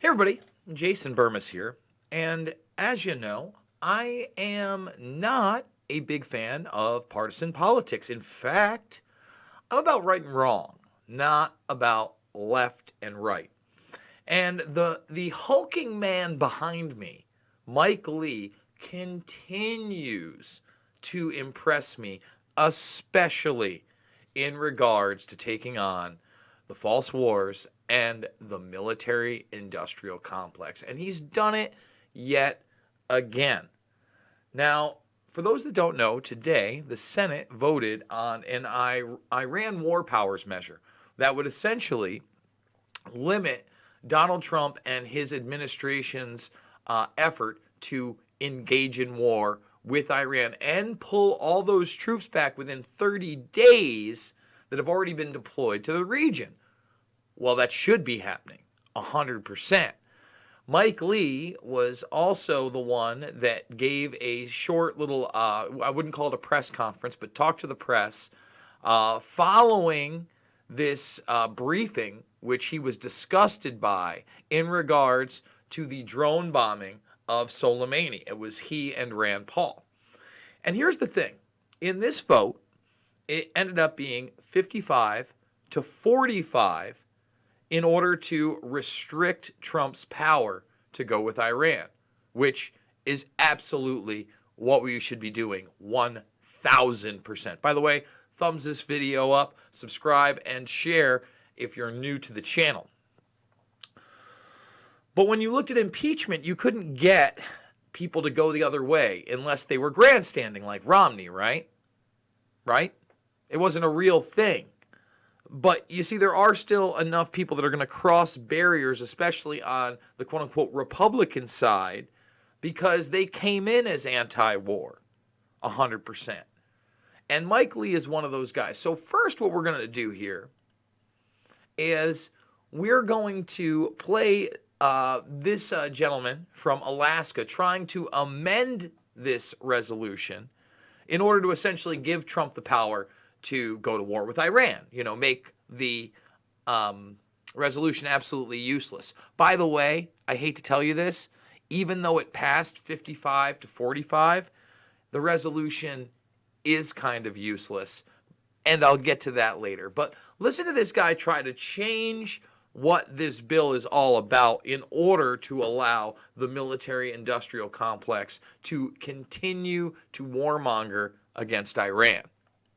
Hey everybody, Jason Burmis here, and as you know, I am not a big fan of partisan politics. In fact, I'm about right and wrong, not about left and right. And the hulking man behind me, Mike Lee, continues to impress me, especially in regards to taking on the false wars and the military-industrial complex. And he's done it yet again. Now, for those that don't know, today the Senate voted on an Iran war powers measure that would essentially limit Donald Trump and his administration's effort to engage in war with Iran and pull all those troops back within 30 days that have already been deployed to the region. Well, that should be happening 100%. Mike Lee was also the one that gave a short little, I wouldn't call it a press conference, but talked to the press following this briefing, which he was disgusted by in regards to the drone bombing of Soleimani. It was he and Rand Paul. And here's the thing. In this vote, it ended up being 55 to 45 in order to restrict Trump's power to go with Iran, which is absolutely what we should be doing 1,000%. By the way, thumbs this video up, subscribe, and share if you're new to the channel. But when you looked at impeachment, you couldn't get people to go the other way unless they were grandstanding like Romney, right? Right? It wasn't a real thing. But you see, there are still enough people that are going to cross barriers, especially on the quote-unquote Republican side, because they came in as anti-war, 100%. And Mike Lee is one of those guys. So first, what we're going to do here is we're going to play this gentleman from Alaska trying to amend this resolution in order to essentially give Trump the power to go to war with Iran, make the resolution absolutely useless. By the way, I hate to tell you this, even though it passed 55 to 45, the resolution is kind of useless, and I'll get to that later. But listen to this guy try to change what this bill is all about in order to allow the military-industrial complex to continue to warmonger against Iran.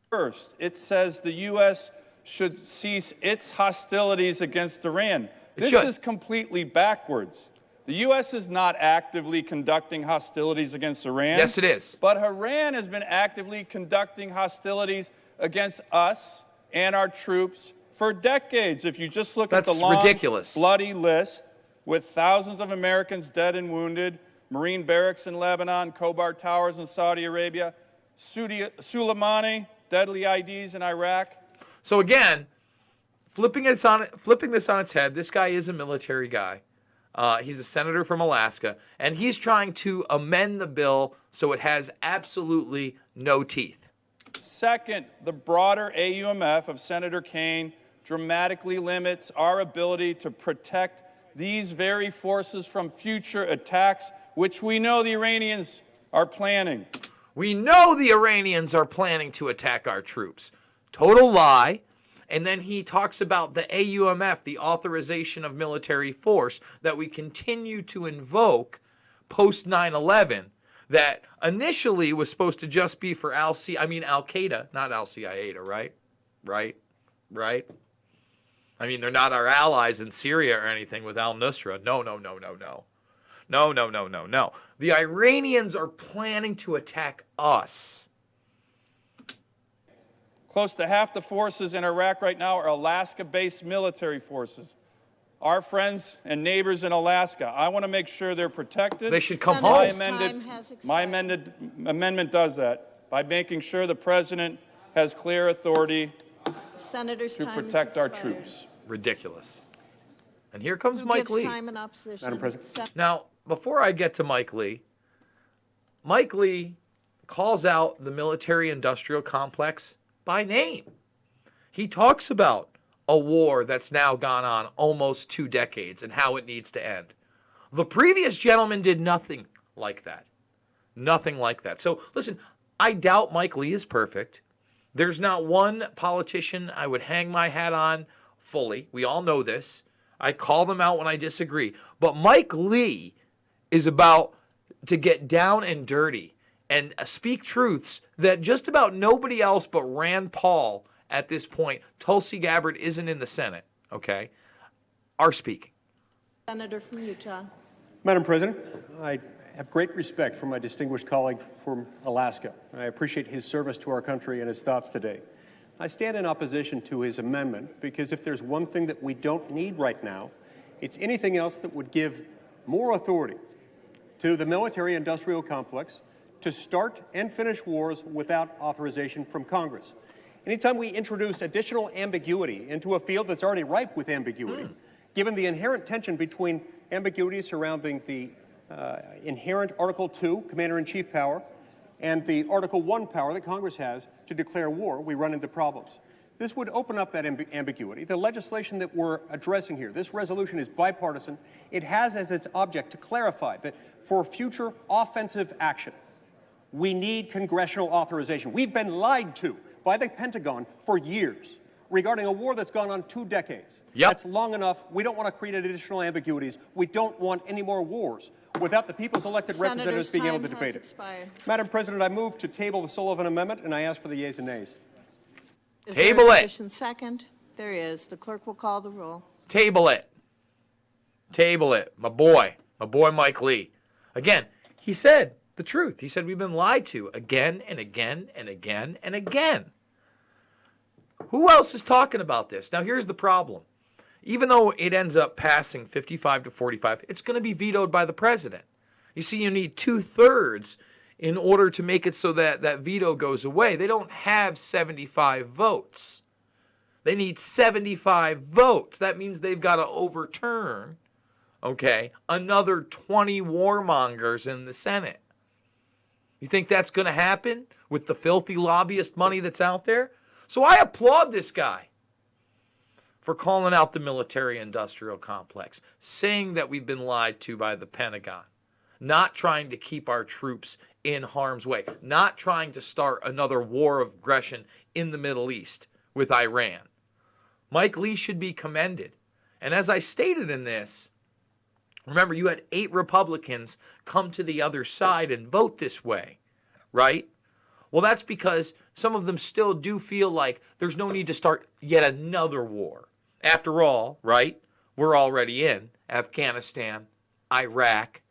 First, it says the U.S. should cease its hostilities against Iran. This is completely backwards. The U.S. is not actively conducting hostilities against Iran. Yes, it is. But Iran has been actively conducting hostilities against us and our troops for decades. If you just look at the long, bloody list with thousands of Americans dead and wounded, Marine barracks in Lebanon, Khobar towers in Saudi Arabia, Soleimani, deadly IDs in Iraq. So again, flipping this on its head, this guy is a military guy. He's a senator from Alaska, and he's trying to amend the bill so it has absolutely no teeth. Second, the broader AUMF of Senator Kaine dramatically limits our ability to protect these very forces from future attacks, which we know the Iranians are planning. We know the Iranians are planning to attack our troops. Total lie. And then he talks about the AUMF, the authorization of military force, that we continue to invoke post 9/11, that initially was supposed to just be for Al-Qaeda, not Al-Qaeda, right? Right? I mean, they're not our allies in Syria or anything with al-Nusra. No. No. The Iranians are planning to attack us. Close to half the forces in Iraq right now are Alaska-based military forces. Our friends and neighbors in Alaska, I want to make sure they're protected. They should come home. My amendment does that by making sure the president has clear authority to protect our troops. Ridiculous. And here comes Mike Lee. Time in opposition. Madam President. Now, before I get to Mike Lee calls out the military-industrial complex by name. He talks about a war that's now gone on almost 2 decades and how it needs to end. The previous gentleman did nothing like that. Nothing like that. So listen, I doubt Mike Lee is perfect. There's not one politician I would hang my hat on fully. We all know this. I call them out when I disagree. But Mike Lee is about to get down and dirty and speak truths that just about nobody else but Rand Paul at this point, Tulsi Gabbard isn't in the Senate, okay, are speaking. Senator from Utah. Madam President, I have great respect for my distinguished colleague from Alaska, and I appreciate his service to our country and his thoughts today. I stand in opposition to his amendment because if there's one thing that we don't need right now, it's anything else that would give more authority to the military-industrial complex to start and finish wars without authorization from Congress. Anytime we introduce additional ambiguity into a field that's already ripe with ambiguity, given the inherent tension between ambiguity surrounding the inherent Article 2 Commander-in-Chief power and the Article 1 power that Congress has to declare war, we run into problems. This would open up that ambiguity. The legislation that we're addressing here, this resolution is bipartisan. It has as its object to clarify that for future offensive action, we need congressional authorization. We've been lied to by the Pentagon for years regarding a war that's gone on 2 decades. Yep. That's long enough. We don't want to create additional ambiguities. We don't want any more wars without the people's elected representatives being able to debate it. Madam President, I move to table the Sullivan Amendment, and I ask for the yeas and nays. Table it. Is there a sufficient second? There is. The clerk will call the roll. Table it. Table it. My boy Mike Lee. Again, he said the truth. He said we've been lied to again and again and again and again. Who else is talking about this? Now, here's the problem. Even though it ends up passing 55 to 45, it's going to be vetoed by the president. You see, you need 2/3 in order to make it so that that veto goes away. They don't have 75 votes. They need 75 votes. That means they've got to overturn, okay, another 20 warmongers in the Senate. You think that's going to happen with the filthy lobbyist money that's out there? So I applaud this guy for calling out the military-industrial complex, saying that we've been lied to by the Pentagon, not trying to keep our troops in harm's way, not trying to start another war of aggression in the Middle East with Iran. Mike Lee should be commended. And as I stated in this, remember, you had 8 Republicans come to the other side and vote this way, right? Well, that's because some of them still do feel like there's no need to start yet another war. After all, right, we're already in Afghanistan, Iraq,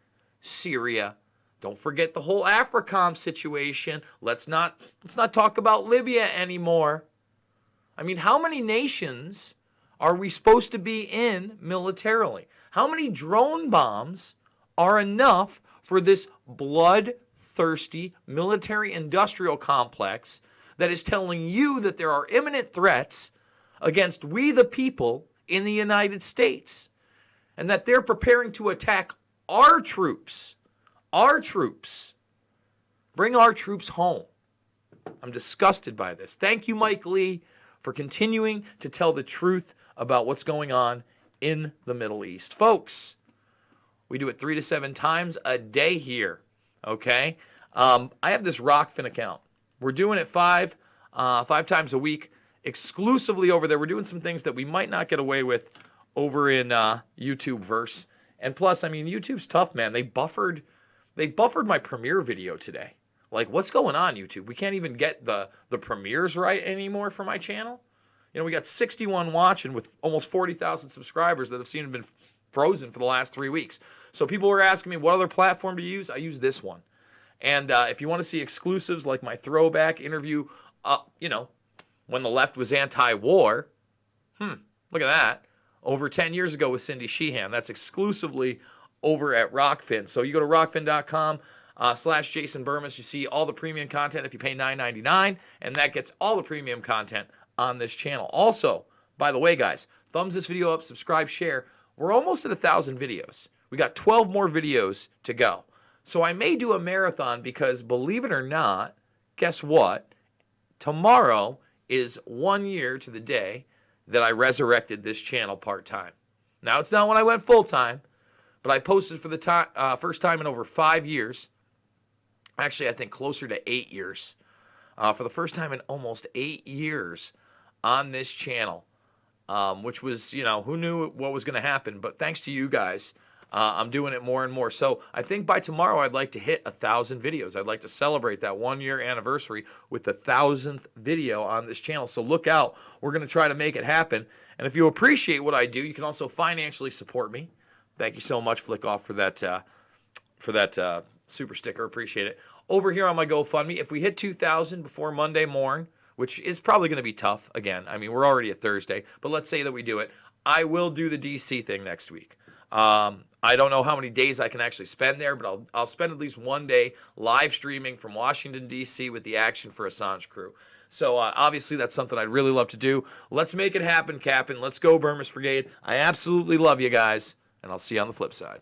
Syria. Don't forget the whole AFRICOM situation. Let's not talk about Libya anymore. I mean, how many nations are we supposed to be in militarily? How many drone bombs are enough for this bloodthirsty military-industrial complex that is telling you that there are imminent threats against we the people in the United States and that they're preparing to attack our troops? Our troops. Bring our troops home. I'm disgusted by this. Thank you, Mike Lee, for continuing to tell the truth about what's going on in the Middle East. Folks, we do it 3 to 7 times a day here, okay? I have this Rockfin account. We're doing it 5 times a week, exclusively over there. We're doing some things that we might not get away with over in YouTube verse. And plus, I mean, YouTube's tough, man. They buffered my premiere video today. Like, what's going on, YouTube? We can't even get the premieres right anymore for my channel. You know, we got 61 watching with almost 40,000 subscribers that have seen been frozen for the last 3 weeks. So people were asking me what other platform to use. I use this one. And if you want to see exclusives like my throwback interview, you know, when the left was anti-war, look at that, over 10 years ago with Cindy Sheehan. That's exclusively over at Rockfin. So you go to rockfin.com /Jason Burmis. You see all the premium content if you pay $9.99, and that gets all the premium content on this channel. Also, by the way, guys, thumbs this video up, subscribe, share. We're almost at 1,000 videos. We got 12 more videos to go. So I may do a marathon because, believe it or not, guess what? Tomorrow is 1 year to the day that I resurrected this channel part-time. Now, it's not when I went full-time, but I posted for the first time in over 5 years. Actually, I think closer to 8 years. For the first time in almost 8 years on this channel, which was, who knew what was going to happen? But thanks to you guys, I'm doing it more and more. So I think by tomorrow, I'd like to hit 1,000 videos. I'd like to celebrate that 1-year anniversary with the 1,000th video on this channel. So look out. We're going to try to make it happen. And if you appreciate what I do, you can also financially support me. Thank you so much, Flickoff, for that super sticker. Appreciate it. Over here on my GoFundMe, if we hit 2,000 before Monday morn, which is probably going to be tough again. I mean, we're already at Thursday, but let's say that we do it. I will do the DC thing next week. I don't know how many days I can actually spend there, but I'll spend at least one day live streaming from Washington, D.C. with the Action for Assange crew. So obviously that's something I'd really love to do. Let's make it happen, Captain. Let's go, Burmese Brigade. I absolutely love you guys, and I'll see you on the flip side.